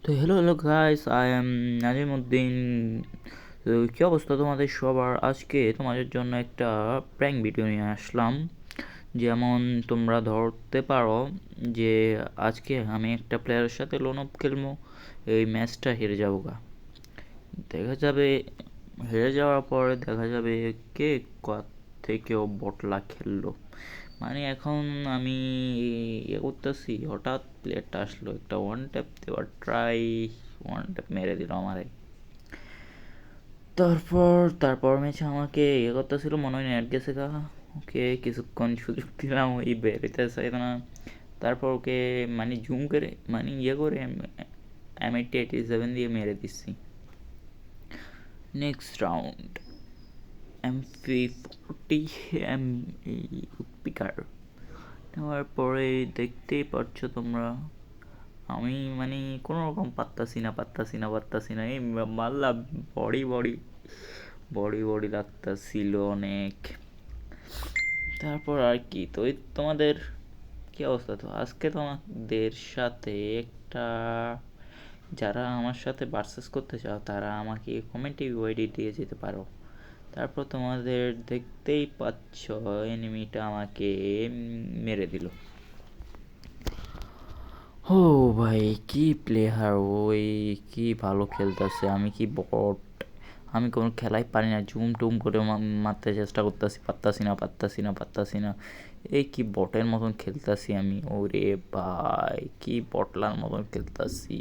তো hello guys, I am Nazimuddin. তো কী অবস্থা তোমাদের সবার? আজকে তোমাদের জন্য একটা প্র্যাঙ্ক ভিডিও নিয়ে আসলাম। যেমন তোমরা ধরতে পারো যে আজকে আমি একটা প্লেয়ারের সাথে লোন আপ খেলবো, এই ম্যাচটা হেরে যাবো গা। দেখা যাবে হেরে যাওয়ার পরে দেখা যাবে কে থেকেও বটলা খেললো। মানে এখন আমি করতেছি, হঠাৎ প্লেয়ারটা আসলো, একটা ওয়ান ট্যাপ দেওয়ার ট্রাই, ওয়ান ট্যাপ মেরে দিল আমারে। তারপর ম্যাচে আমাকে করতেছিল, মনে হয় নেট গেছে গা। ওকে কিছুক্ষণ সুযোগ দিলাম, ওই বেরোতে চাইতো না। তারপর ওকে মানে জুম করে মানে করে M8087 দিয়ে মেরে দিচ্ছি। নেক্সট রাউন্ড M40 এম পিকার নেওয়ার পরে দেখতেই পাচ্ছ তোমরা, আমি মানে কোনো রকম পাত্তাছি না এই মাল্লা বডি বডি বডি বডি লাগতাছিল অনেক। তারপর আর কি, তো এই তোমাদের কি অবস্থা? তো আজকে তোমাদের সাথে একটা, যারা আমার সাথে ভার্সেস করতে চাও তারা আমাকে কমেন্টে ইউআইডি দিয়ে যেতে পারো। তারপর তোমাদের দেখতেই পাচ্ছ এনিমিটা আমাকে মেরে দিল। ও ভাই, কি প্লেয়ার ওই! কি ভালো খেলতেছে, আমি কি বট! আমি কোনো খেলাই পারি না, জুম টুম করে মারতে চেষ্টা করতেছি, পারতাছি না। এই কি বটের মতন খেলতাছি আমি! ওরে ভাই, কি বটলার মতন খেলতাছি!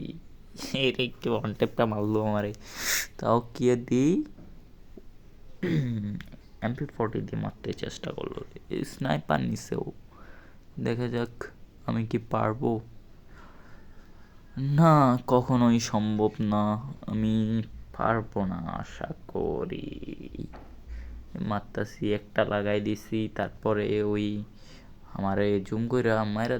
এর একটু ওয়ান টেপটা মারলো আমারে, তাও কি দিই MP40 দিয়ে মারতে চেষ্টা করলো। এই স্নাইপার নিছেও, দেখা যাক আমি কি পারবো। না, কখনোই সম্ভব না, আমি পারবো না আশা করি। মারতাছি, একটা লাগাই দিছি, তারপরে ওই আমারে জুম কইরা মাইরা